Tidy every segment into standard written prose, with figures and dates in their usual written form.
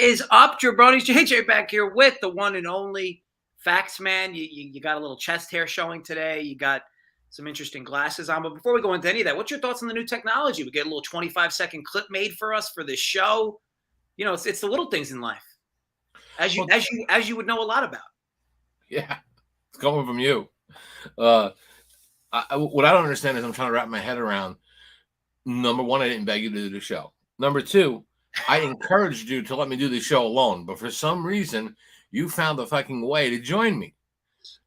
is up, Jabronis? JJ back here with the one and only Factsman. You got a little chest hair showing today. You got some interesting glasses on. But before we go into any of that, what's your thoughts on the new technology? We get a little 25-second clip made for us for this show. You know, it's the little things in life, as you would know a lot about. Yeah, it's coming from you. What I don't understand is I'm trying to wrap my head around. Number one, I didn't beg you to do the show. Number two, I encouraged you to let me do the show alone, but for some reason, you found the fucking way to join me.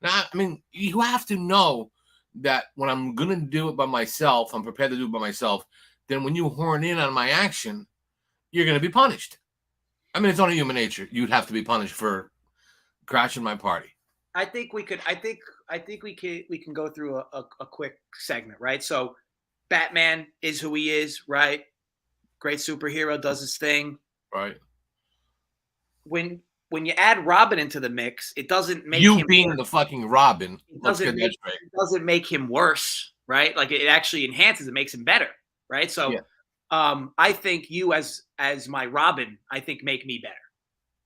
Now, I mean, you have to know that when I'm going to do it by myself, I'm prepared to do it by myself. Then when you horn in on my action, you're going to be punished. I mean, it's only human nature. You'd have to be punished for crashing my party. I think we could. I think we can go through a quick segment, right? So, Batman is who he is, right? Great superhero, does his thing, right? When you add Robin into the mix, it doesn't make you him being worse. The fucking Robin. It doesn't make him worse, right? Like it actually enhances, it makes him better, right? So, yeah. I think you as my Robin, I think make me better,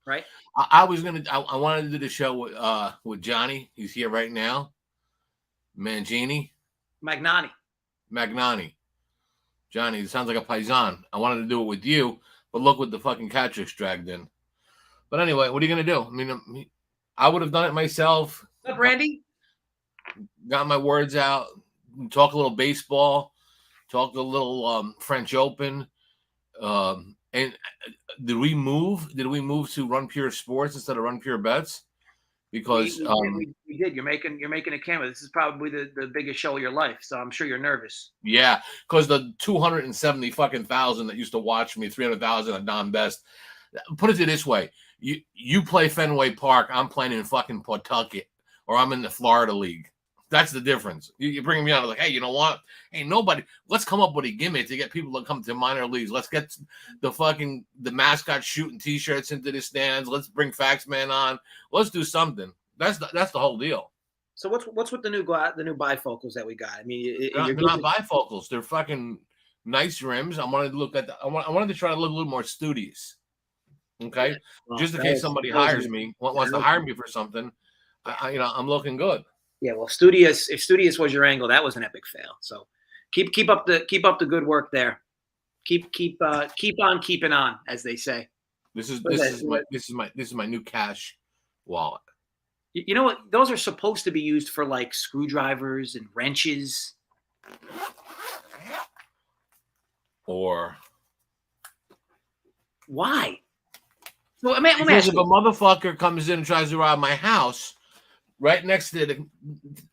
right? I wanted to do the show with Johnny. He's here right now. Magnani. Johnny, it sounds like a paisan. I wanted to do it with you, but look what the fucking Catrix dragged in. But anyway, what are you going to do? I mean, I would have done it myself. What's up, Randy? Got my words out. Talk a little baseball. Talk a little French Open. And did we move? Did we move to Run Pure Sports instead of Run Pure Bets? Because we did. You're making a camera. This is probably the biggest show of your life, so I'm sure you're nervous. Yeah, because the 270 fucking thousand that used to watch me, 300,000 at Don Best. Put it this way: you play Fenway Park, I'm playing in fucking Pawtucket, or I'm in the Florida League. That's the difference. You bring me on like, hey, you know what? Hey, nobody. Let's come up with a gimmick to get people to come to minor leagues. Let's get the mascot shooting T-shirts into the stands. Let's bring Factsman on. Let's do something. That's the whole deal. So what's with the new bifocals that we got? I mean, they're not bifocals. They're fucking nice rims. I wanted to look at. I wanted to try to look a little more studious. Okay, well, just in case somebody hires me, wants to hire me for something. I'm looking good. Yeah, well, if Studious was your angle, that was an epic fail. So keep up the good work there. Keep on keeping on, as they say. This is my new cash wallet. You know what? Those are supposed to be used for like screwdrivers and wrenches. Or why? So let me because ask if a motherfucker comes in and tries to rob my house, right next to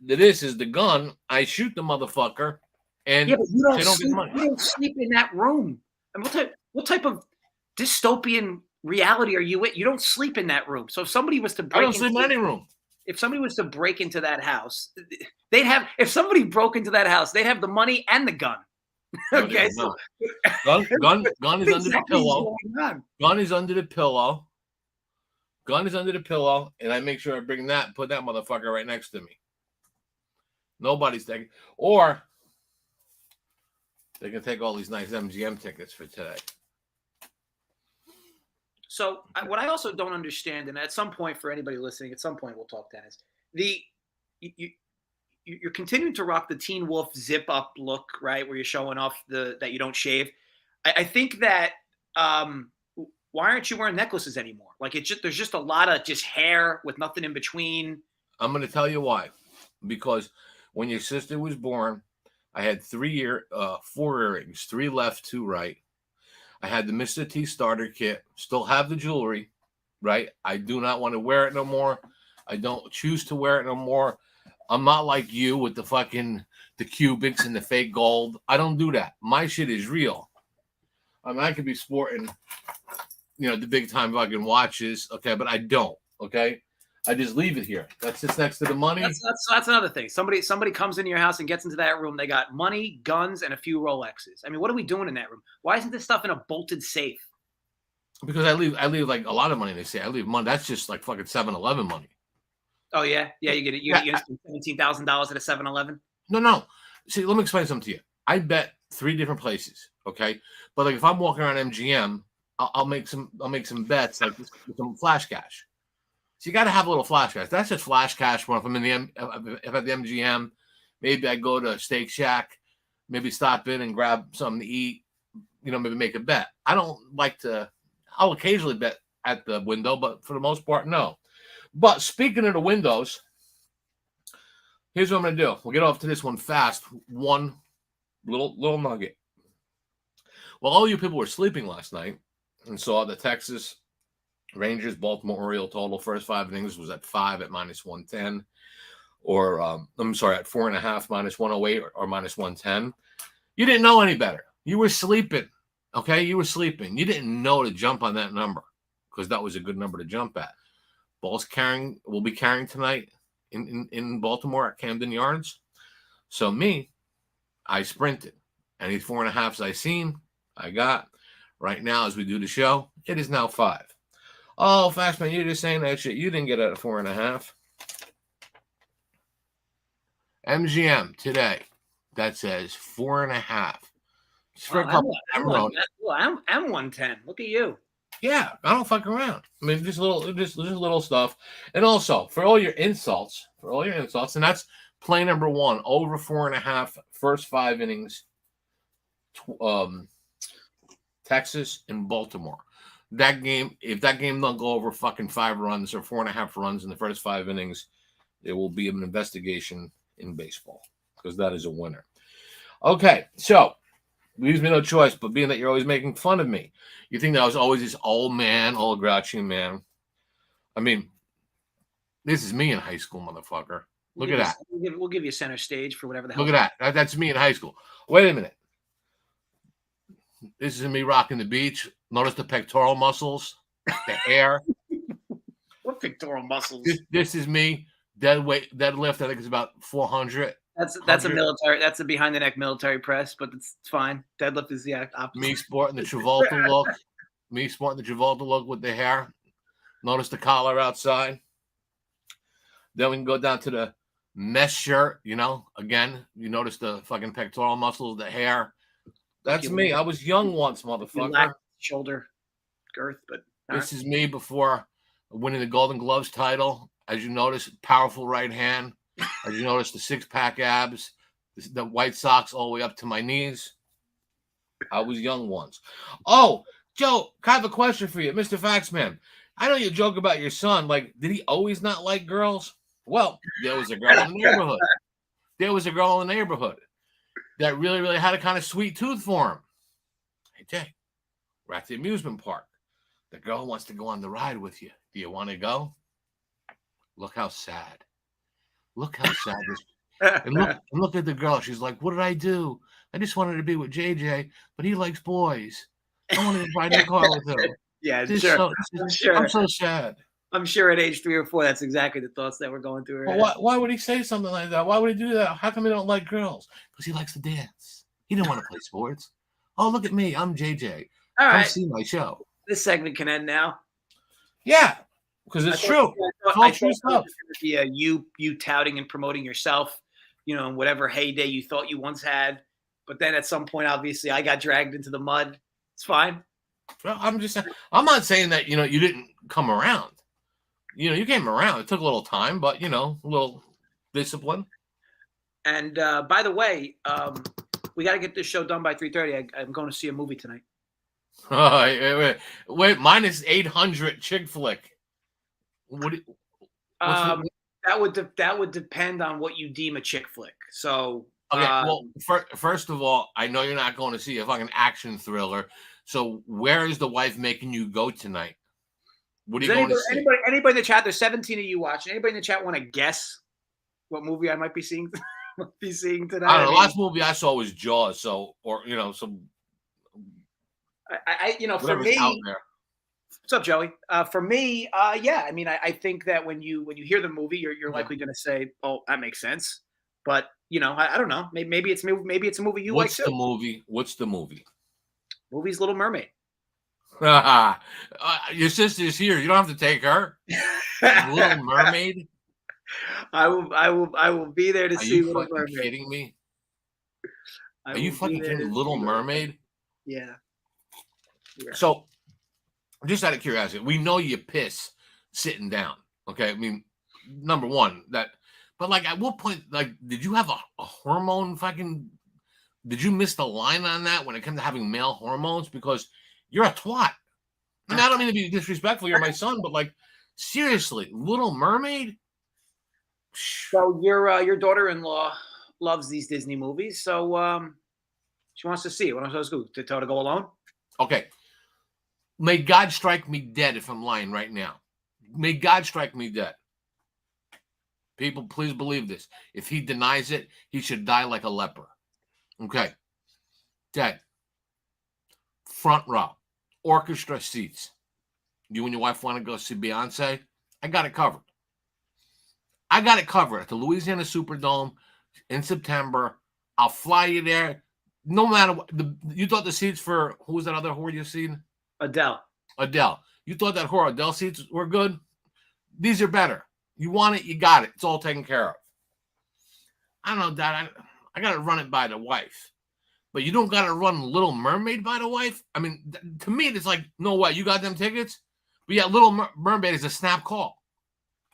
this is the gun. I shoot the motherfucker, and yeah, but you don't sleep in that room. And what type of dystopian reality are you in? You don't sleep in that room. So if somebody was to I don't sleep in any room. If somebody was to break into that house, they'd have. If somebody broke into that house, they'd have the money and the gun. Okay, so gun is under the pillow. Gun is under the pillow. Gun is under the pillow, and I make sure I put that motherfucker right next to me. Nobody's taking, or they can take all these nice MGM tickets for today. So what I also don't understand, and at some point for anybody listening, at some point we'll talk tennis. You're continuing to rock the Teen Wolf zip up look, right, where you're showing off that you don't shave. I think that. Why aren't you wearing necklaces anymore? Like there's just a lot of just hair with nothing in between. I'm going to tell you why. Because when your sister was born, I had 4 earrings, 3 left, 2 right. I had the Mr. T starter kit. Still have the jewelry, right? I do not want to wear it no more. I don't choose to wear it no more. I'm not like you with the cubics and the fake gold. I don't do that. My shit is real. I mean, I could be sporting, the big time fucking watches, okay, but I don't, okay? I just leave it here. That's just next to the money. That's another thing. Somebody comes into your house and gets into that room. They got money, guns, and a few Rolexes. I mean, what are we doing in that room? Why isn't this stuff in a bolted safe? Because I leave like a lot of money. They say I leave money. That's just like fucking 7-Eleven money. Oh yeah, you get it. You get $17,000 at a 7-Eleven. No. See, let me explain something to you. I bet 3 different places, okay? But like if I'm walking around MGM, I'll make some bets like this, with some flash cash. So you got to have a little flash cash. That's just flash cash. When if I'm in if at the MGM, maybe I go to Steak Shack, maybe stop in and grab something to eat. Maybe make a bet. I don't like to. I'll occasionally bet at the window, but for the most part, no. But speaking of the windows, here's what I'm going to do. We'll get off to this one fast. One little nugget. Well, all you people were sleeping last night and saw the Texas Rangers Baltimore Oriole total first 5 innings was at 5 at -110, or I'm sorry, at 4.5 -108 or -110. You didn't know any better. You were sleeping. Okay, you were sleeping. You didn't know to jump on that number because that was a good number to jump at. Will be carrying tonight in Baltimore at Camden Yards. So I sprinted. Any 4.5s I seen, I got. Right now, as we do the show, it is now 5. Oh, Factsman, you're just saying that shit. You didn't get it at 4.5. MGM today, that says 4.5. Just for a couple. I'm 110. Look at you. Yeah, I don't fuck around. I mean, just little stuff. And also, for all your insults, and that's play number 1, over 4.5, first 5 innings, Texas and Baltimore. That game, if that game don't go over fucking 5 runs or 4.5 runs in the first 5 innings, there will be an investigation in baseball because that is a winner. Okay, so leaves me no choice, but being that you're always making fun of me, you think that I was always this old man, old grouchy man. I mean, this is me in high school, motherfucker. Look at that. We'll give you center stage for whatever the hell. Look at that. That's me in high school. Wait a minute. This is me rocking the beach. Notice the pectoral muscles, the hair. What pectoral muscles? This is me. Deadlift, I think it's about 400. That's a military. That's a behind the neck military press, but it's fine. Deadlift is the opposite. Me sporting the Travolta look. With the hair. Notice the collar outside. Then we can go down to the mesh shirt. Again, you notice the fucking pectoral muscles, the hair. That's me. I was young once, motherfucker. Shoulder girth, but this is me before winning the Golden Gloves title. As you notice, powerful right hand. As you notice, the 6-pack abs, the White Sox all the way up to my knees. I was young once. Oh, Joe, I have a question for you, Mr. Factsman. I know you joke about your son. Like, did he always not like girls? Well, there was a girl in the neighborhood. That really, really had a kind of sweet tooth for him. Hey, Jay, we're at the amusement park. The girl wants to go on the ride with you. Do you want to go? Look how sad. Look how sad this. And look at the girl. She's like, what did I do? I just wanted to be with JJ, but he likes boys. I wanted to ride in the car with him. Yeah, sure. I'm so sad. I'm sure at age 3 or 4, that's exactly the thoughts that were going through her head. Why would he say something like that? Why would he do that? How come he don't like girls? Because he likes to dance. He didn't want to play sports. Oh, look at me. I'm JJ. All right. Come see my show. This segment can end now. Yeah, because it's true. It's all true stuff. Yeah, you touting and promoting yourself, in whatever heyday you thought you once had. But then at some point, obviously, I got dragged into the mud. It's fine. Well, I'm not saying that, you didn't come around. You came around. It took a little time, but, a little discipline. And by the way, we got to get this show done by 3:30. I'm going to see a movie tonight. Wait, minus 800 chick flick. That would depend on what you deem a chick flick. So, okay, well, first of all, I know you're not going to see a fucking action thriller. So, where is the wife making you go tonight? What are you going to see? Anybody in the chat? There's 17 of you watching. Anybody in the chat want to guess what movie I might be seeing? Tonight? I don't know. The last movie I saw was Jaws. So, or some. For me. Out there. What's up, Joey? For me, yeah. I mean, I think that when you hear the movie, you're likely going to say, "Oh, that makes sense." But I don't know. Maybe it's a movie you like too. What's the movie? Movie's Little Mermaid. Your sister's here. You don't have to take her. Little Mermaid. I will be there to see Little Mermaid. Are you fucking kidding me? Are you fucking kidding? Little Mermaid? Yeah. So, just out of curiosity, we know you piss sitting down. Okay, I mean, number one, that, but like, at what point, like, did you have a hormone fucking? Did you miss the line on that when it comes to having male hormones? Because you're a twat. I mean, I don't mean to be disrespectful. You're my son, but like, seriously, Little Mermaid. So your daughter-in-law loves these Disney movies, so she wants to see it. What am I supposed to do? To tell her to go alone? Okay, may God strike me dead if I'm lying right now. May God strike me dead. People, please believe this. If he denies it, he should die like a leper. Okay. Dead. Front row. Orchestra seats. You and your wife want to go see Beyonce? I got it covered. I got it covered at the Louisiana Superdome in September. I'll fly you there. No matter what. You thought the seats for, who was that other whore you seen? Adele. Adele. You thought that whore Adele seats were good? These are better. You want it, you got it. It's all taken care of. I don't know, Dad. I got to run it by the wife. But you don't got to run Little Mermaid by the wife? I mean, to me, it's like, no way, you got them tickets? But yeah, Little Mermaid is a snap call.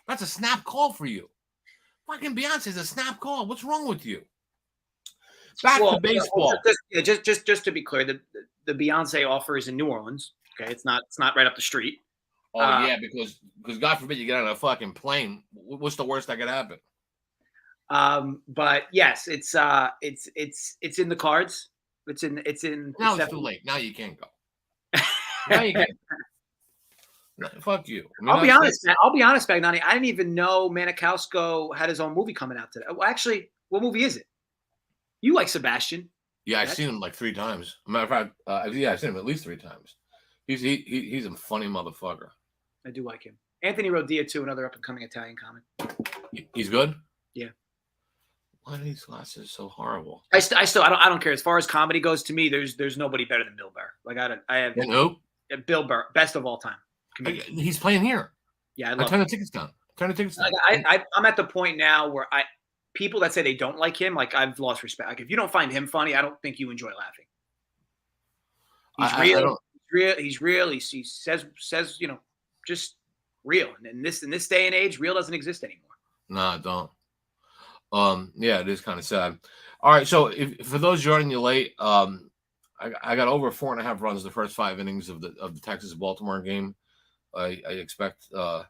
That's a snap call for you. Fucking Beyonce is a snap call. What's wrong with you? Back to baseball. Just to be clear, the Beyonce offer is in New Orleans. Okay, it's not right up the street. Oh yeah, because God forbid you get on a fucking plane. What's the worst that could happen? But yes, it's in the cards. Now it's too late. Now you can't go. Now you can't. No, fuck you. I mean, I'll be honest, Magnani. I didn't even know Manikowsko had his own movie coming out today. Well, actually, what movie is it? You like Sebastian? Yeah, I've seen him like 3 times. Matter of fact, yeah, I've seen him at least 3 times. He's a funny motherfucker. I do like him. Anthony Rodia too, another up and coming Italian comic. He's good. Yeah. Why are these glasses so horrible? I don't care. As far as comedy goes, to me, there's nobody better than Bill Burr. Like I have who? Bill Burr, best of all time. He's playing here. Yeah, I turn the tickets down. I'm at the point now where people that say they don't like him, like I've lost respect. Like if you don't find him funny, I don't think you enjoy laughing. He's real. He's real. He says just real. And in this day and age, real doesn't exist anymore. No, it don't. Yeah, it is kind of sad. All right, so for those joining you late, I got over 4.5 runs the first 5 innings of the Texas Baltimore game. I expect the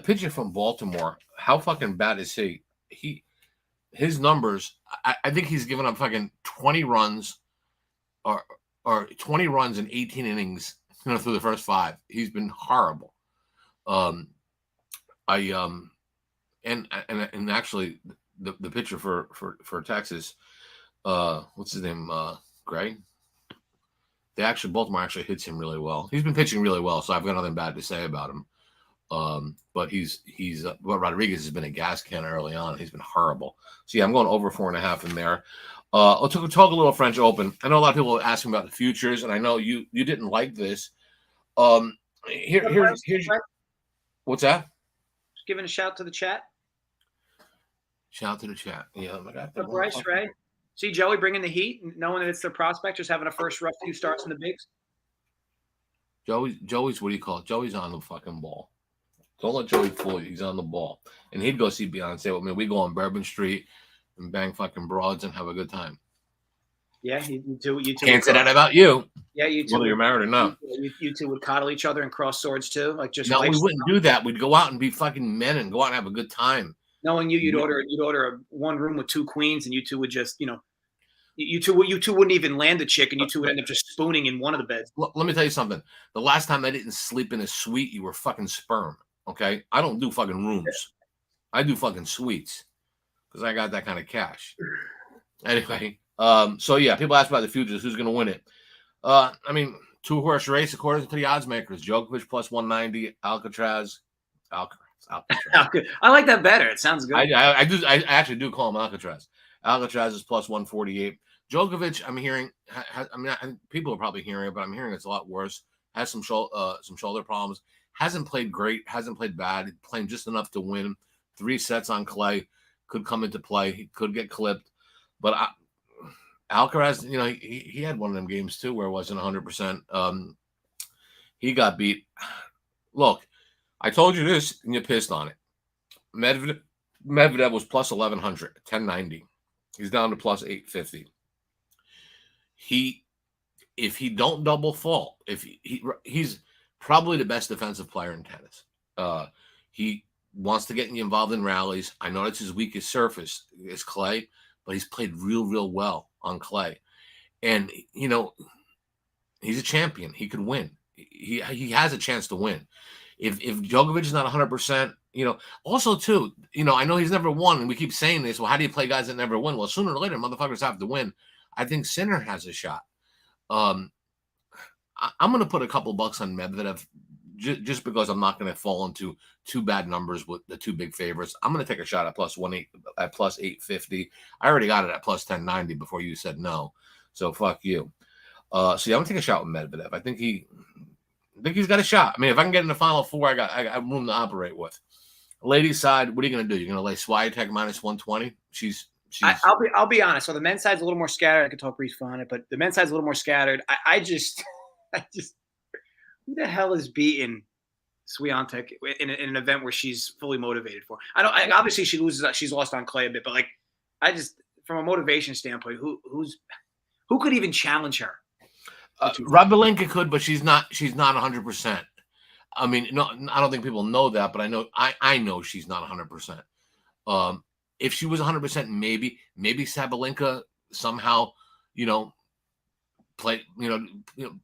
pitcher from Baltimore. How fucking bad is he? His numbers. I think he's given up fucking 20 runs, or 20 runs in 18 innings. Through the first 5, he's been horrible. And actually, the pitcher for Texas, what's his name? Gray. Baltimore actually hits him really well. He's been pitching really well, so I've got nothing bad to say about him. But Rodriguez has been a gas can early on. He's been horrible. So yeah, I'm going over 4.5 in there. I'll talk a little French Open. I know a lot of people are asking about the futures, and I know you didn't like this. Here's what's that? Just giving a shout to the chat. Shout out to the chat. Yeah, I got the Bryce Ray. See Joey bringing the heat, knowing that it's their prospect, just having a first rough 2 starts in the bigs. Joey's what do you call it? Joey's on the fucking ball. Don't let Joey fool you. He's on the ball. And he'd go see Beyonce with me. We go on Bourbon Street and bang fucking broads and have a good time. Yeah, you two. Can't say that about you. Yeah, you two. Whether you're married or not. You two would coddle each other and cross swords too, like just. No, we wouldn't do that. We'd go out and be fucking men and go out and have a good time. Knowing you'd order one room with 2 queens, and you two would just, you two wouldn't even land a chick, and you two would end up just spooning in one of the beds. Let me tell you something. The last time I didn't sleep in a suite, you were fucking sperm. Okay, I don't do fucking rooms. I do fucking suites because I got that kind of cash. Anyway, so yeah, people ask about the futures. Who's going to win it? I mean, 2-horse race according to the odds makers. Djokovic plus 190. Alcatraz. I like that better. It sounds good. I actually do call him Alcatraz. Alcatraz is plus 148. Djokovic, I'm hearing. People are probably hearing it, but I'm hearing it's a lot worse. Has some shoulder problems. Hasn't played great. Hasn't played bad. Playing just enough to win. 3 sets on clay could come into play. He could get clipped, but Alcaraz, he had one of them games too where it wasn't 100%. He got beat. Look, I told you this, and you pissed on it. Medvedev was plus 1100, 1090. He's down to plus 850. He, if he don't double fault, if he's probably the best defensive player in tennis. He wants to get involved in rallies. I know that's his weakest surface is clay, but he's played real well on clay. And he's a champion. He could win. He has a chance to win. If Djokovic is not 100%, also too, I know he's never won, and we keep saying this. Well, how do you play guys that never win? Well, sooner or later, motherfuckers have to win. I think Sinner has a shot. I'm going to put a couple bucks on Medvedev just because I'm not going to fall into two bad numbers with the two big favorites. I'm going to take a shot at plus 850. I already got it at plus 1090 before you said no. So fuck you. So yeah, I'm going to take a shot with Medvedev. I think he's got a shot. I mean, if I can get in the final four, I got room to operate with. Ladies' side, what are you going to do? You're going to lay Swiatek minus 120? I'll be honest. So the men's side's a little more scattered. I could talk briefly on it, but the men's side's a little more scattered. I just who the hell is beating Swiatek in an event where she's fully motivated for? Obviously she loses. She's lost on clay a bit, but from a motivation standpoint, who could even challenge her? Rabalenka could, but she's not 100%. I mean, no, I don't think people know that, but I know she's not 100%. If she was 100%, maybe Sabalenka somehow, play.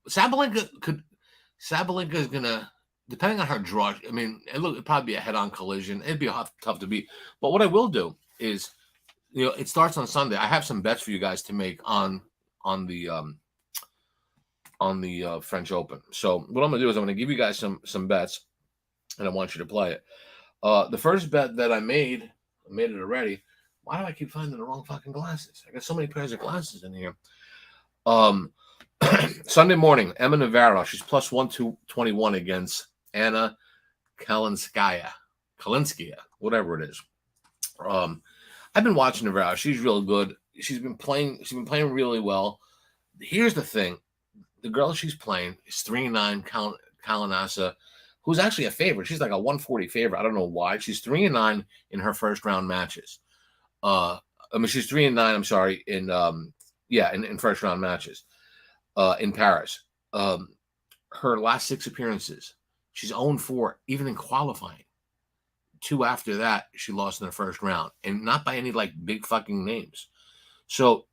Sabalenka is gonna, depending on her draw. I mean, it'd probably be a head-on collision. It'd be tough to beat. But what I will do is, it starts on Sunday. I have some bets for you guys to make on the French Open. So what I'm going to do is I'm going to give you guys some bets, and I want you to play it. The first bet that I made it already. Why do I keep finding the wrong fucking glasses? I got so many pairs of glasses in here. Sunday morning, Emma Navarro. She's plus 121 against Anna Kalinskaya, whatever it is. I've been watching Navarro. She's real good. She's been playing really well. Here's the thing. The girl she's playing is 3-9, Kalinasa, who's actually a favorite. She's like a 140 favorite. I don't know why. She's 3-9 in her first round matches. She's 3-9. I'm sorry, in first round matches, in Paris. Her last 6 appearances, she's 0-4, even in qualifying. 2 after that, she lost in the first round, and not by any big fucking names. So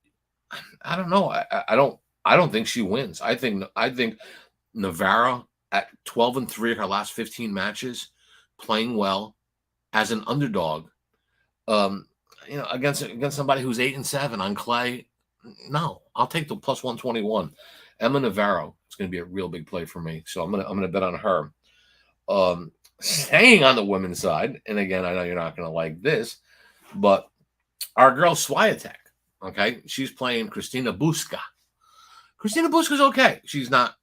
I don't know. I don't think she wins. I think Navarro at 12-3 her last 15 matches, playing well as an underdog. Against somebody who's 8-7 on clay. No, I'll take the plus 121. Emma Navarro is going to be a real big play for me, so I'm gonna bet on her. Staying on the women's side, and again, I know you're not going to like this, but our girl Swiatek. Okay, she's playing Kristina Buska. Kristina Buska's okay. She's not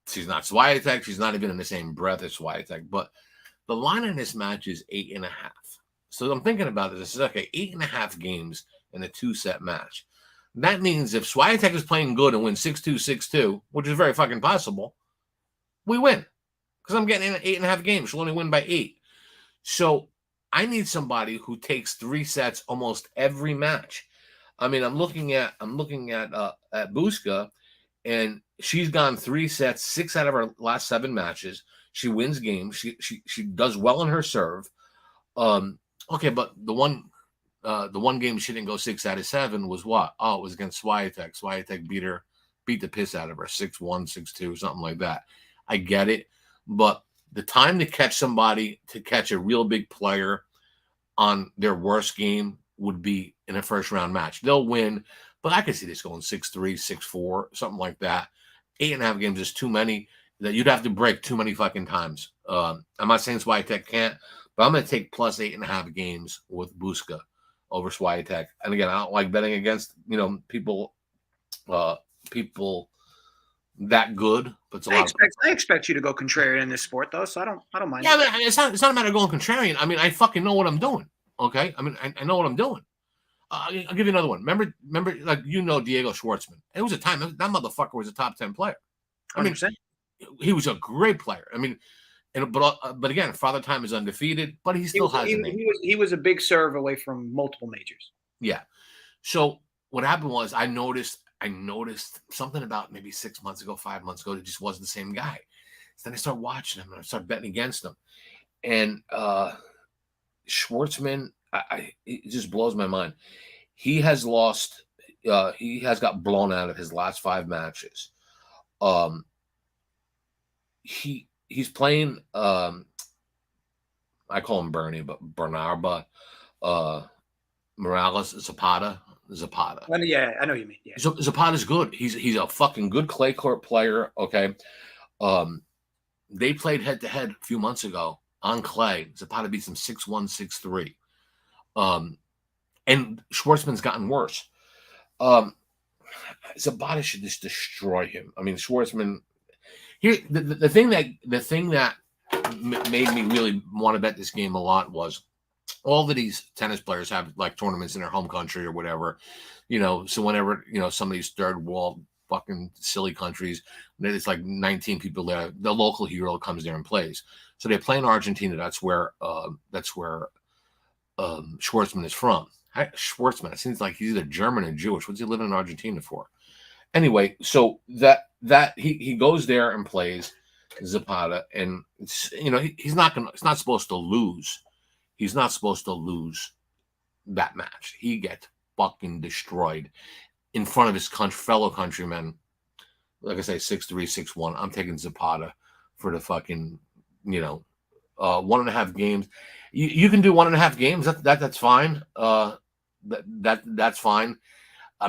Swiatek. She's not even in the same breath as Swiatek. But the line in this match is 8.5. So I'm thinking about this. This is okay. 8.5 games in a 2-set match. That means if Swiatek is playing good and wins 6-2, 6-2, which is very fucking possible, we win. Because I'm getting in 8.5 games. She'll only win by 8. So I need somebody who takes 3 sets almost every match. I mean, I'm looking at Buska, and she's gone 3 sets, 6 out of her last 7 matches. She wins games. She does well in her serve. Okay, but the one game she didn't go 6 out of 7 was what? Oh, it was against Swiatek. Swiatek beat the piss out of her, 6-1, 6-2, something like that. I get it, but the time to catch somebody, to catch a real big player on their worst game would be in a first round match. They'll win, but I could see this going 6-3, 6-4, something like that. 8.5 games is too many. That you'd have to break too many fucking times. I'm not saying Swiatek can't, but I'm going to take plus 8.5 games with Buska over Swiatek. And again, I don't like betting against people that good, but it's a lot. I expect you to go contrarian in this sport, though, so I don't mind. Yeah, but it's not a matter of going contrarian. I mean, I fucking know what I'm doing. Okay, I mean, I know what I'm doing. I'll give you another one. Remember, Diego Schwartzman. It was a time that motherfucker was a top 10 player. I mean, 100%. he was a great player. I mean, but again, Father Time is undefeated, but he He still was has he, a was- name. he was a big serve away from multiple majors. Yeah. So what happened was I noticed something about maybe 6 months ago, 5 months ago, it just wasn't the same guy. So then I started watching him and I started betting against him. And Schwartzman, it just blows my mind. He has lost. He has got blown out of his last 5 matches. Um, he's playing. I call him Bernie, but Bernarba, uh, Morales, Zapata. Yeah, I know what you mean. Yeah. Zapata's good. He's a fucking good clay court player. Okay. Um, they played head to head a few months ago on clay. Zapata beats him 6-1, 6-3. And Schwartzman's gotten worse. Um, Zapata should just destroy him. I mean, Schwartzman. Here, the thing that made me really want to bet this game a lot was all of these tennis players have like tournaments in their home country or whatever, So whenever some of these third world fucking silly countries, it's like 19 people there. The local hero comes there and plays. So they play in Argentina. That's where Schwartzman is from. Schwartzman. It seems like he's either German or Jewish. What's he living in Argentina for? Anyway, so that he goes there and plays Zapata, and he's not supposed to lose. He's not supposed to lose that match. He gets fucking destroyed in front of his fellow countrymen. Like I say, 6-3, 6-1. I'm taking Zapata for the fucking 1.5 games. You can do 1.5 games. That's fine. That's fine.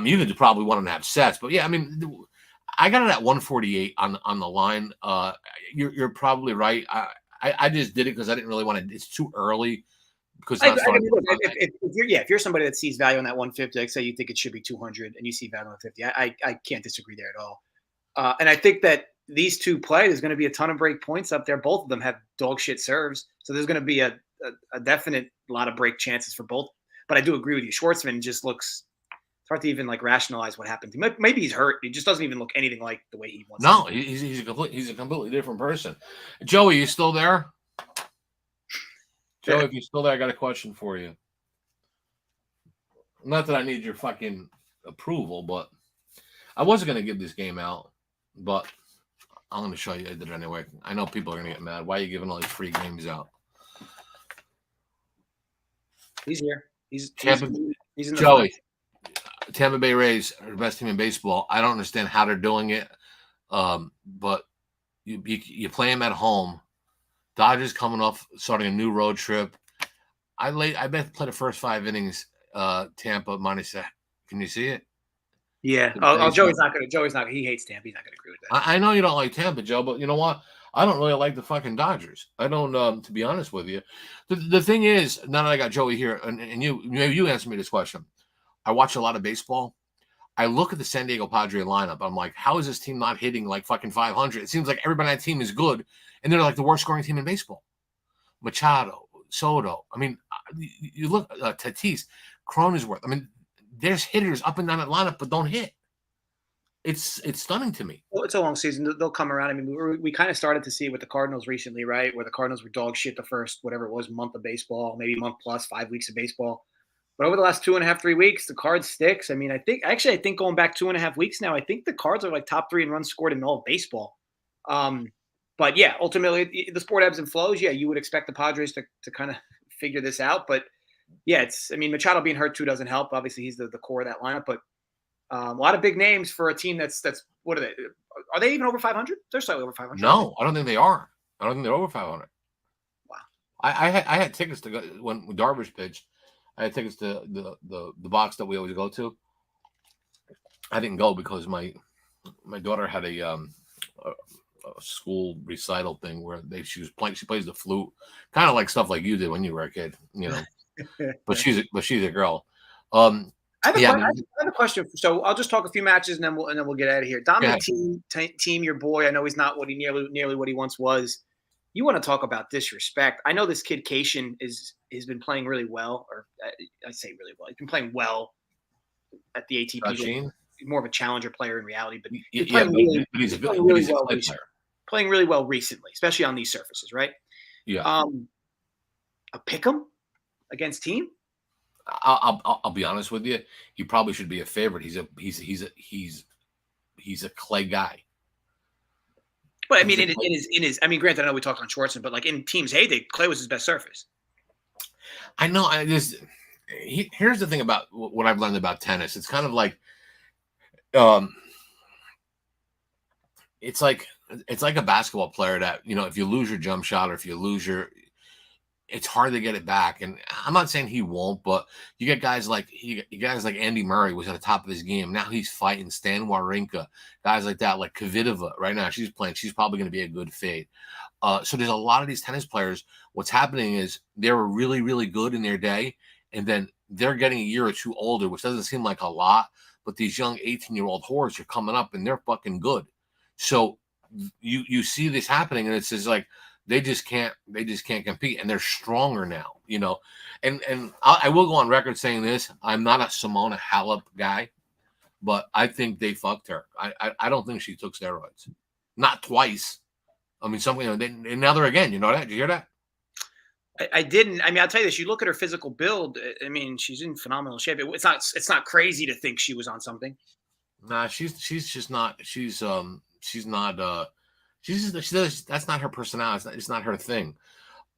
You can do probably 1.5 sets, but yeah, I mean, I got it at 148 on the line. You're probably right. I just did it because I didn't really want to. It's too early because I not starting. mean, look, if you're somebody that sees value on that 150, like say you think it should be 200, and you see value on 150, I can't disagree there at all. And I think that these two play. There's going to be a ton of break points up there. Both of them have dog shit serves, so there's going to be a definite lot of break chances for both. But I do agree with you. Schwartzman just looks. It's hard to even like rationalize what happened to him. Maybe he's hurt. He just doesn't even look anything like the way he wants. No, he's a completely different person. Joey, you still there? Joey, if you're still there, I got a question for you. Not that I need your fucking approval, but I wasn't going to give this game out, but I'm going to show you I did it anyway. I know people are going to get mad. Why are you giving all these free games out? He's here. He's in the Joey. Tampa Bay Rays are the best team in baseball. I don't understand how they're doing it, but you play them at home. Dodgers coming off starting a new road trip. I bet play the first 5 innings. Tampa minus. Can you see it? Yeah. Joey's not going to. He hates Tampa. He's not going to agree with that. I know you don't like Tampa, Joe, but you know what? I don't really like the fucking Dodgers. I don't. To be honest with you, the thing is, now that I got Joey here, and you answer me this question. I watch a lot of baseball. I look at the San Diego Padre lineup. I'm like, how is this team not hitting like fucking 500? It seems like everybody on that team is good, and they're like the worst scoring team in baseball. Machado, Soto. I mean, you look Tatis, Cronenworth. I mean, there's hitters up and down that lineup, but don't hit. It's stunning to me. Well, it's a long season. They'll come around. I mean, we kind of started to see it with the Cardinals recently, right? Where the Cardinals were dog shit the first, whatever it was, month of baseball, maybe month plus, 5 weeks of baseball. But over the last 2.5, 3 weeks, the Cards sticks. I mean, I think going back 2.5 weeks now, I think the Cards are like top 3 in runs scored in all of baseball. But yeah, ultimately the sport ebbs and flows. Yeah, you would expect the Padres to kind of figure this out. But yeah, Machado being hurt too doesn't help. Obviously, he's the core of that lineup. But a lot of big names for a team that's what are they? Are they even over 500? They're slightly over 500. No, I don't think they are. I don't think they're over 500. Wow. I had tickets to go when Darvish pitched. I had tickets to the box that we always go to. I didn't go because my daughter had a school recital thing where she plays the flute, kind of like stuff like you did when you were a kid, But she's a girl. I have a question. So I'll just talk a few matches and then we'll get out of here. Dominic team, your boy. I know he's not what he nearly what he once was. You want to talk about disrespect? I know this kid Cation has been playing really well, or I say really well. He's been playing well at the ATP. He's more of a challenger player in reality, but he's playing really well. playing really well recently, especially on these surfaces, right? Yeah. Um, a pick 'em against team. I'll be honest with you. He probably should be a favorite. He's a clay guy. But I He's mean, a clay. in his. I mean, granted, I know we talked on Schwartzman, but like in teams' heyday, clay was his best surface. I know. Here's the thing about what I've learned about tennis. It's kind of like um, it's like a basketball player that if you lose your jump shot or if you lose your it's hard to get it back. And I'm not saying he won't, but you get guys like Andy Murray was at the top of his game. Now he's fighting Stan Wawrinka, guys like that, like Kvitova. Right now she's playing. She's probably going to be a good fade. So there's a lot of these tennis players. What's happening is they were really, really good in their day, and then they're getting a year or two older, which doesn't seem like a lot. But these young 18-year-old whores are coming up, and they're fucking good. So you see this happening, and it's just like they just can't compete, and they're stronger now. And I will go on record saying this: I'm not a Simona Halep guy, but I think they fucked her. I don't think she took steroids, not twice. I mean, something. And now they're again. You know that? Did you hear that? I didn't. I mean, I'll tell you this: you look at her physical build. I mean, she's in phenomenal shape. It's not. It's not crazy to think she was on something. Nah, she's just not. She's not. That's not her personality. It's not her thing.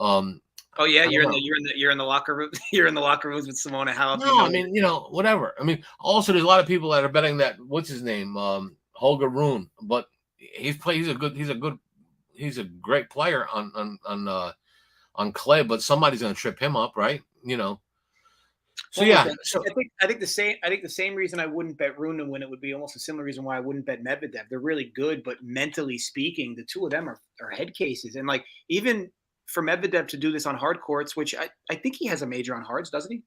Um, Oh yeah, I don't know. you're in the locker room. You're in the locker rooms with Simona Halep. You No, I know. mean, whatever. I mean, also there's a lot of people that are betting that what's his name, Holger Rune, but he's a great player on clay, but somebody's going to trip him up, right? So Almost. yeah, so I think the same reason I wouldn't bet Rune to win it would be almost a similar reason why I wouldn't bet Medvedev. They're really good, but mentally speaking, the two of them are head cases. And like even for Medvedev to do this on hard courts, which I think he has a major on hards, doesn't he?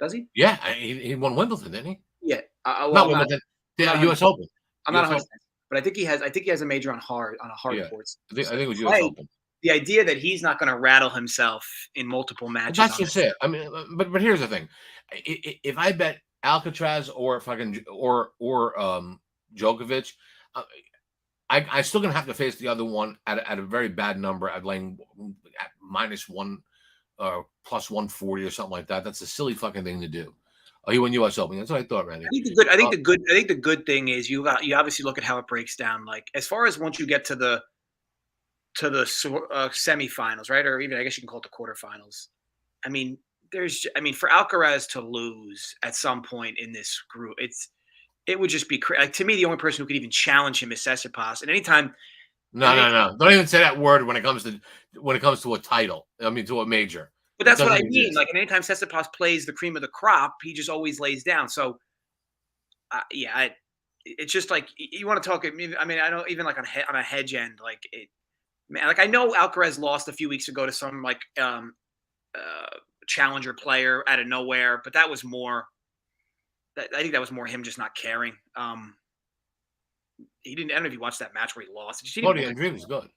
Does he? yeah, he won Wimbledon, didn't he? Yeah. Well, Not Wimbledon, I'm yeah, not 100. U.S. Open, I'm not U.S. 100, Open. but I think he has. I think he has a major on a hard Yeah, courts. I think it was U.S. Clay, Open. the idea that he's not going to rattle himself in multiple But matches that's on just this. it. I mean, but here's the thing: if I bet Alcatraz or fucking or Djokovic, uh, I still gonna have to face the other one at a very bad number at laying at -1 plus 140 or something like that. That's a silly fucking thing to do. Oh, he won U.S. Open. That's what I thought, Randy. I think the good thing is you obviously look at how it breaks down. Like as far as once you get to the semifinals, right? Or even I guess you can call it the quarterfinals. I mean, for Alcaraz to lose at some point in this group, it would just be like to me the only person who could even challenge him is Tsitsipas. And No, no, no. Don't even say that word when it comes to a title. I mean, to a major. but It that's what doesn't I mean. exist. Like, and anytime Tsitsipas plays the cream of the crop, he just always lays down. So, it's just like you want to talk. I mean, I know even like on a hedge end, like it, man. Like I know Alcaraz lost a few weeks ago to some like challenger player out of nowhere, but that was more. I think that was more him just not caring. He didn't. I don't know if you watched that match where he lost. He didn't Cody look. Andreev is good.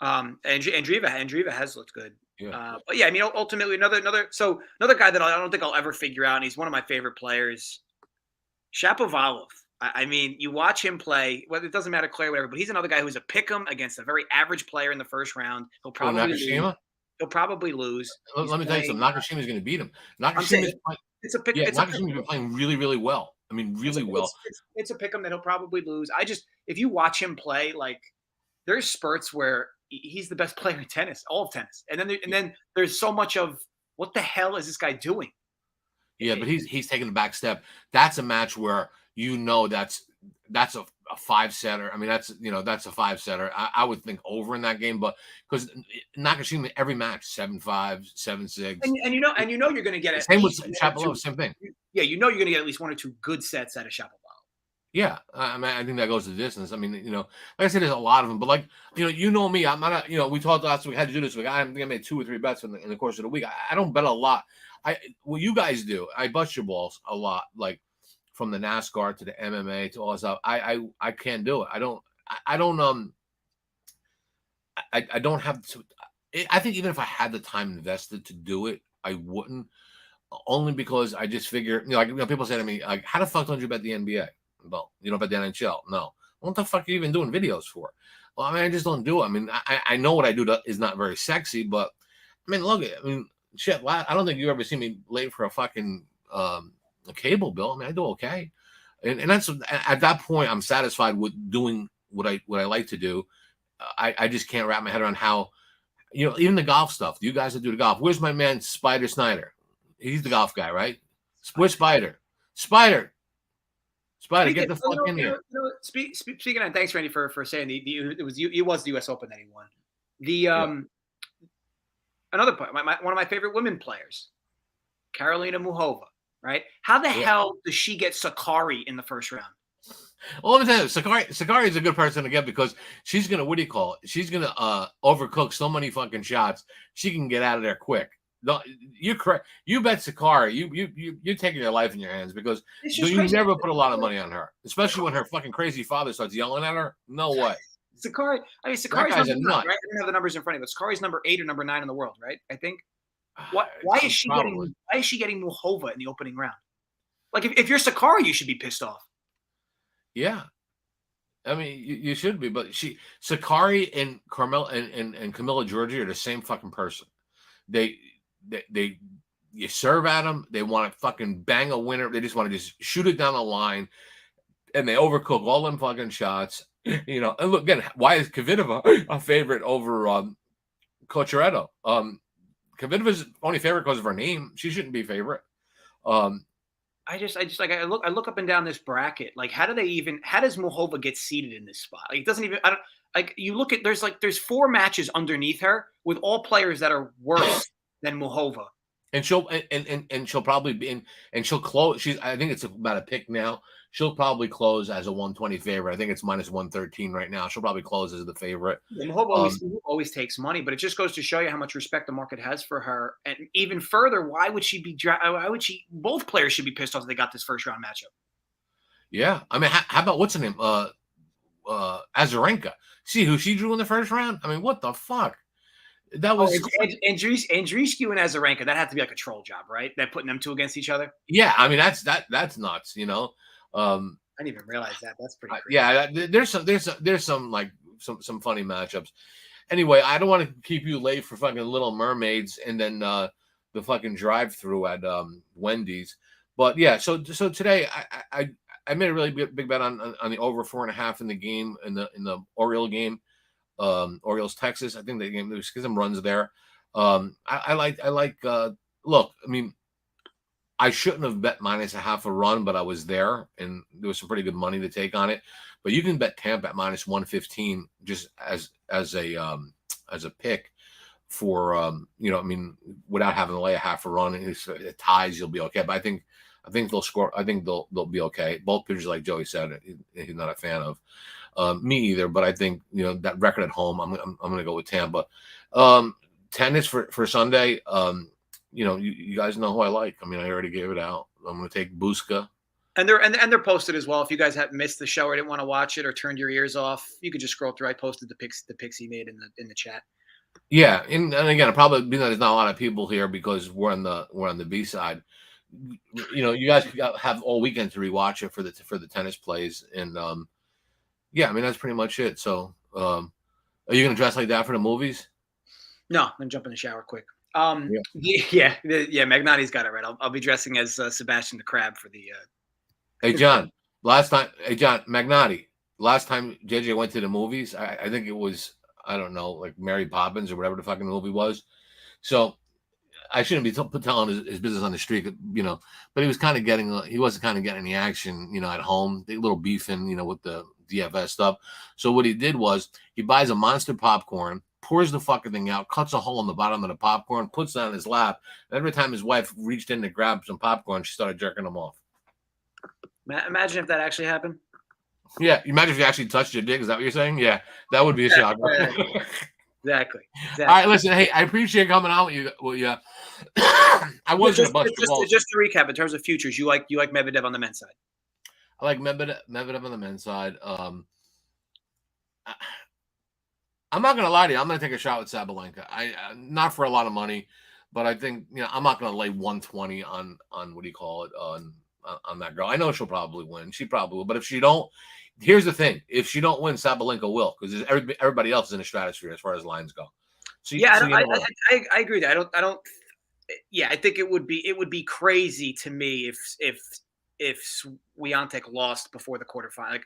Andrieva has looked good. Yeah. But yeah, I mean, ultimately another guy that I don't think I'll ever figure out, and he's one of my favorite players, Shapovalov. I mean, you watch him play. Well, it doesn't matter clay or whatever, but he's another guy who's a pick'em against a very average player in the first round. Oh, Nakashima. He'll probably lose. Let me tell you something. Nakashima's going to beat him. I'm saying Nakashima's playing. it's a pick. Yeah, It's a Nakashima's been playing really, really well. I mean, really well. it's a pick'em that he'll probably lose. If you watch him play, like there's spurts where he's the best player in tennis, all of tennis, and then there's so much of what the hell is this guy doing? Yeah, but he's taking a back step. That's a match where that's a five setter. I mean, that's a five setter. I would think over in that game, but because Nakashima every match 7-5, 7-6, and you're going to get same with Shapovalov, same thing. Yeah, you're going to get at least one or two good sets out of Shapovalov. Yeah, I mean, I think that goes the distance. I mean, like I said, there's a lot of them, but like, me, I'm not we talked last week, had to do this week. I think I made 2 or 3 bets in the course of the week. I don't bet a lot. What you guys do, I bust your balls a lot, like from the NASCAR to the MMA to all that stuff. I can't do it. I don't have to. I think even if I had the time invested to do it, I wouldn't. Only because I just figure, people say to me, like, how the fuck don't you bet the NBA? Well, you don't bet the NHL. No. What the fuck are you even doing videos for? Well, I mean, I just don't do it. I mean, I know what I do is not very sexy, but I mean, look, I mean, shit. I don't think you ever see me late for a fucking a cable bill. I mean, I do okay, and that's at that point I'm satisfied with doing what I like to do. I just can't wrap my head around how, even the golf stuff. You guys that do the golf. Where's my man Spider Snyder? He's the golf guy, right? Where's Spider? Spider, Spider, get Speaking, the fuck in here. speaking of, thanks, Randy, for saying it was the U.S. Open that he won. The Yeah, another point, one of my favorite women players, Carolina Muhova. Right? How the yeah. hell does she get Sakari in the first round? Well, let me tell you, Sakari is a good person to get because she's gonna, what do you call it? She's gonna overcook so many fucking shots. She can get out of there quick. No, you're correct. You bet Sakari. You're taking your life in your hands because It's just you crazy. never put a lot of money on her, especially when her fucking crazy father starts yelling at her. No way. Sakari. I mean, That Sakari's guy's number a 9, nut. right? I didn't have the numbers in front of me, but Sakari's number 8 or number 9 in the world, right? I think. Why is she Probably. getting? Why is she getting Muhova in the opening round? Like, if you're Sakari, you should be pissed off. Yeah. I mean, you should be, but Sakari and Carmel and Camilla Giorgi are the same fucking person. They, they you serve at them, they want to fucking bang a winner. They just want to just shoot it down the line, and they overcook all them fucking shots. And look again, why is Kvitova a favorite over Cocheretto? Kvitova's only favorite because of her name. She shouldn't be favorite. Um, I just like I look up and down this bracket. Like, how does Muhova get seated in this spot? Like, it doesn't even. I don't like. You look at there's 4 matches underneath her with all players that are worse than Muhova. and she'll probably be in, and she'll close. I think it's about a pick now. She'll probably close as a 120 favorite. I think it's minus 113 right now. She'll probably close as the favorite. Yeah, Muhova always takes money, but it just goes to show you how much respect the market has for her. And even further, why would she be? Why would she? Both players should be pissed off that they got this first round matchup. Yeah, I mean, how about what's her name? Azarenka. See who she drew in the first round? I mean, what the fuck? That was Andreescu and Azarenka. That had to be like a troll job, right? That putting them 2 against each other. yeah. I mean, that's nuts. I didn't even realize that. That's pretty crazy. Yeah. There's some like some funny matchups. Anyway, I don't want to keep you late for fucking Little Mermaids and then the fucking drive through at Wendy's. But yeah, so today I made a really big bet on the over 4.5 in the game in the Oriole game. Orioles, Texas. I think the game there's some runs there. I like. Look, I mean, I shouldn't have bet minus a half a run, but I was there, and there was some pretty good money to take on it. But you can bet Tampa at minus 115 just as a pick for I mean, without having to lay a half a run. If it ties, you'll be okay. But I think they'll score. I think they'll be okay. Both pitchers, like Joey said, he's not a fan of. Me either, but I think that record at home. I'm going to go with Tampa. Tennis for Sunday. You guys know who I like. I mean, I already gave it out. I'm going to take Buska. And they're posted as well. If you guys have missed the show or didn't want to watch it or turned your ears off, you could just scroll through. I posted the pics he made in the chat. Yeah, and again, probably there's not a lot of people here because we're on the B side. You guys have all weekend to rewatch it for the tennis plays, and yeah, I mean that's pretty much it. So, are you gonna dress like that for the movies? No, I'm gonna jump in the shower quick. Yeah. Magnani's got it right. I'll be dressing as Sebastian the Crab for the. Hey John, Magnani. Last time JJ went to the movies, I think it was, I don't know, like Mary Poppins or whatever the fucking movie was. So I shouldn't be telling his business on the street, but he was kind of he wasn't kind of getting any action, at home. A little beefing, with the DFS stuff. So what he did was he buys a monster popcorn, pours the fucking thing out, cuts a hole in the bottom of the popcorn, puts it on his lap. And every time his wife reached in to grab some popcorn, she started jerking him off. Imagine if that actually happened. Yeah, imagine if you actually touched your dick. Is that what you're saying? Yeah, that would be a shock. Exactly. All right, listen. Hey, I appreciate coming out with you. Well, yeah, I was just to recap in terms of futures. You like Medvedev on the men's side. I like Medvedev on the men's side. I'm not gonna lie to you. I'm gonna take a shot with Sabalenka. I not for a lot of money, but I think I'm not gonna lay 120 on what do you call it on that girl. I know she'll probably win. She probably will. But if she don't, here's the thing: if she don't win, Sabalenka will, because everybody else is in the stratosphere as far as lines go. So, Yeah, so you know what? I agree with that. I don't. Yeah, I think it would be crazy to me if Swiatek lost before the quarterfinal. Like,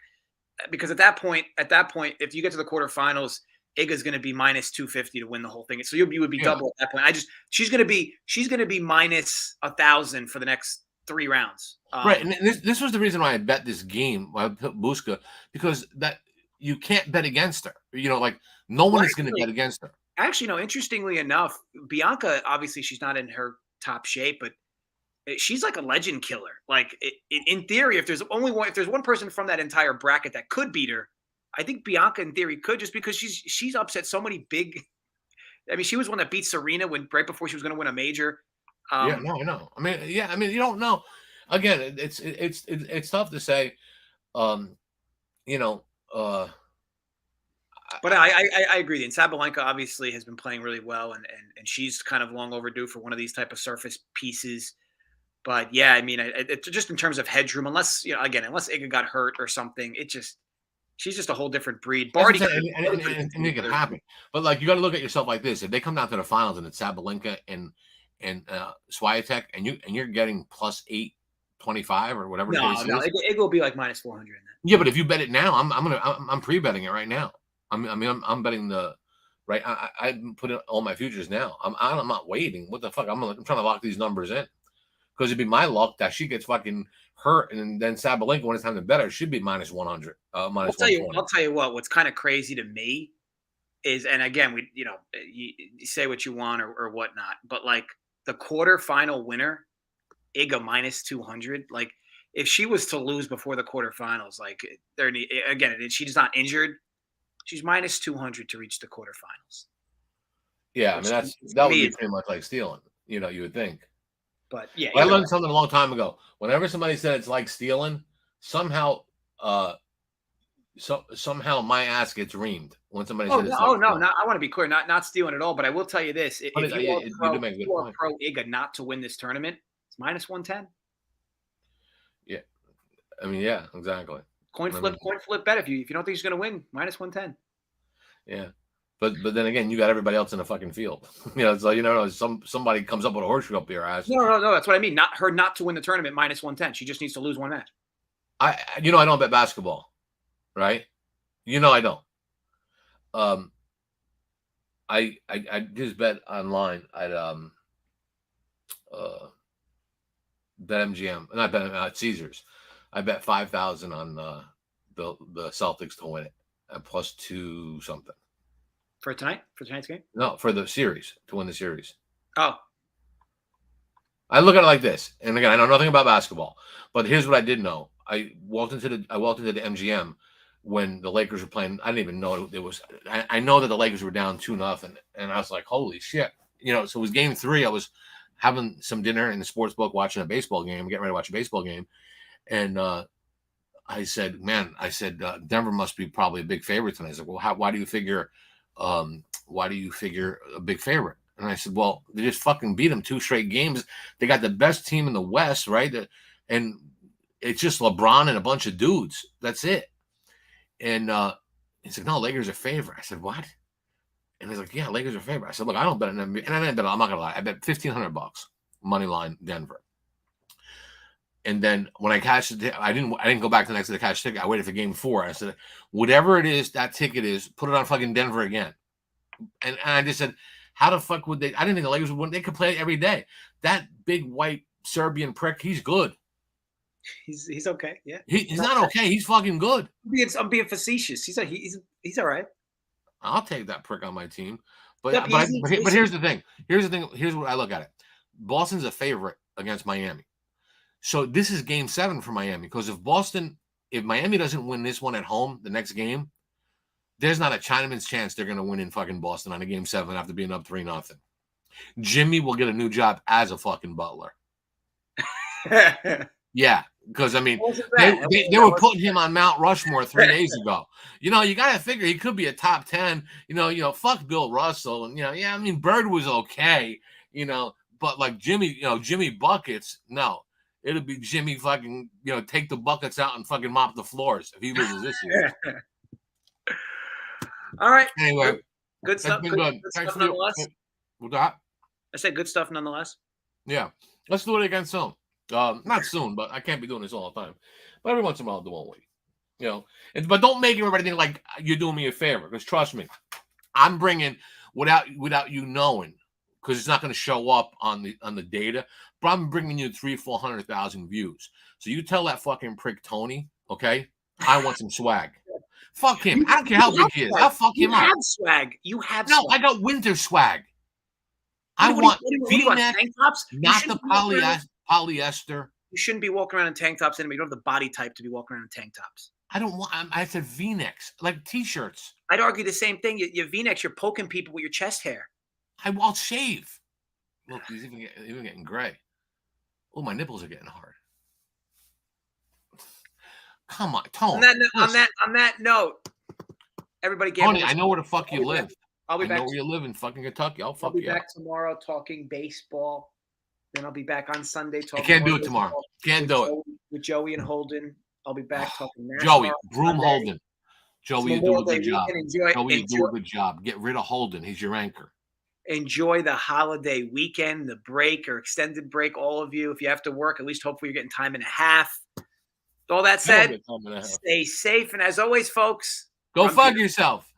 because at that point, if you get to the quarterfinals, Iga's going to be minus 250 to win the whole thing. So you would be Yeah, double at that point. She's going to be minus 1,000 for the next 3 rounds. right. And this was the reason why I bet this game. Why I put Buska, because that you can't bet against her. You know, like no one Well, is going to bet against her. actually, no. Interestingly enough, Bianca obviously she's not in her top shape, but she's like a legend killer. Like in theory, if there's one person from that entire bracket that could beat her, I think Bianca in theory could, just because she's upset so many big. I mean, she was one that beat Serena when right before she was going to win a major. Yeah, Um, no, I know. I mean, yeah, I mean, you don't know. Again, it's tough to say. Um, you know, but I agree. And Sabalenka obviously has been playing really well, and she's kind of long overdue for one of these type of surface pieces. But yeah, I mean, it's just in terms of headroom, unless unless Iga got hurt or something, she's just a whole different breed. that's what Barty I'm could, saying, Barty could and continue it could for happen. But like, you got to look at yourself like this: if they come down to the finals and it's Sabalenka and Swiatek, and you're getting plus 825 or whatever the no, case no, is. Iga will be like minus 400 in that. Yeah, but if you bet it now, I'm pre-betting it right now. I'm betting the right. I put in all my futures now. I'm not waiting. What the fuck? I'm trying to lock these numbers in, because it'd be my luck that she gets fucking hurt, and then Sabalenka, when it's time to bet her, should be minus 100, minus 120. I'll tell you what. What's kind of crazy to me is, and again, you say what you want or whatnot, but like the quarterfinal winner, Iga minus 200. Like if she was to lose before the quarterfinals, like again, she's not injured, she's minus 200 to reach the quarterfinals. Yeah, I Which mean to that would me be is, pretty much like stealing. You would think. but yeah, I either way. learned something a long time ago. Whenever somebody said it's like stealing, somehow, uh, somehow my ass gets reamed when somebody said it's like Oh no, stealing. not, I want to be clear, not stealing at all. But I will tell you this: But if you are you do make a good point. pro Iga not to win this tournament, it's minus 110. Yeah, I mean, yeah, exactly. I mean, Coin flip bet. If you don't think she's going to win, minus 110. yeah, but then again, you got everybody else in the fucking field. It's like, somebody comes up with a horseshoe up your ass. No. That's what I mean. Not to win the tournament, minus 110. She just needs to lose one match. I don't bet basketball, right? I don't. Um, I just bet online at uh bet MGM, and I bet at Caesars. I bet 5,000 on the Celtics to win it at plus two something. For tonight's game. No, for the series, to win the series. Oh, I look at it like this, and again, I know nothing about basketball, but here's what I did know. I walked into the MGM when the Lakers were playing. I didn't even know it was. I know that the Lakers were down 2-0, and I was like, holy shit. So it was game 3. I was having some dinner in the sports book, watching a baseball game, getting ready to watch a baseball game. And I said, Denver must be probably a big favorite tonight. I said, well, why do you figure a big favorite? And I said, well, they just fucking beat them 2 straight games. They got the best team in the West, right? And it's just LeBron and a bunch of dudes. That's it. And he said, no, Lakers are favorite. I said, what? And he's like, yeah, Lakers are favorite. I said, look, I don't bet on NBA. And I didn't bet. I'm not gonna lie. I bet $1,500 money line Denver. And then when I cashed it, I didn't go back the next day to cash the ticket. I waited for game 4. I said, whatever it is that ticket is, put it on fucking Denver again. And I just said, how the fuck would they? I didn't think the Lakers would win. They could play every day. That big white Serbian prick, he's good. he's okay. Yeah, He's not okay. He's fucking good. I'm being facetious. He's all right. I'll take that prick on my team. But Yep, but here's the thing. Here's what I look at it. Boston's a favorite against Miami. So this is game 7 for Miami, because if Miami doesn't win this one at home, the next game, there's not a Chinaman's chance they're going to win in fucking Boston on a game 7 after being up 3-0. Jimmy will get a new job as a fucking butler. Yeah, because I mean, they were putting him on Mount Rushmore 3 days ago. You got to figure he could be a top 10. Fuck Bill Russell, and yeah, I mean, Bird was okay, but like Jimmy, Jimmy buckets, no. It'll be Jimmy fucking, take the buckets out and fucking mop the floors if he loses this year. All right. Anyway, Good that's stuff. been Good, good. good Thanks stuff for your, nonetheless. with that. I said good stuff nonetheless. Yeah. Let's do it again soon. Not soon, but I can't be doing this all the time. But every once in a while I'll do 1 week. But don't make everybody think like you're doing me a favor, because trust me, I'm bringing without you knowing, because it's not going to show up on the data, but I'm bringing you 300,000-400,000 views. So you tell that fucking prick Tony, okay, I want some swag. Fuck him. I don't care how big he is. I'll fuck him up. You have swag. You have No, swag. I got winter swag. I What want do you want, V-neck, tank tops? not the polyester. You shouldn't be walking around in tank tops anymore. You don't have the body type to be walking around in tank tops. I don't want. I said V-necks, like T-shirts. I'd argue the same thing. Your V-necks, you're poking people with your chest hair. I'll shave. Look, he's even getting gray. Oh, my nipples are getting hard. Come on, Tony. On that note, everybody get Tony, I know where the fuck you live. I'll be back. I know where you live in fucking Kentucky. I'll fuck you up. I'll be back tomorrow talking baseball. Then I'll be back on Sunday talking. I can't do it tomorrow. Can't do it. With Joey and Holden. I'll be back talking NASCAR. Joey, broom Holden. Joey, you do a good job. Joey, you do a good job. Get rid of Holden. He's your anchor. Enjoy the holiday weekend, the break or extended break, all of you. If you have to work, at least hopefully you're getting time and a half. With all that said, stay safe. And as always, folks, go fuck yourself.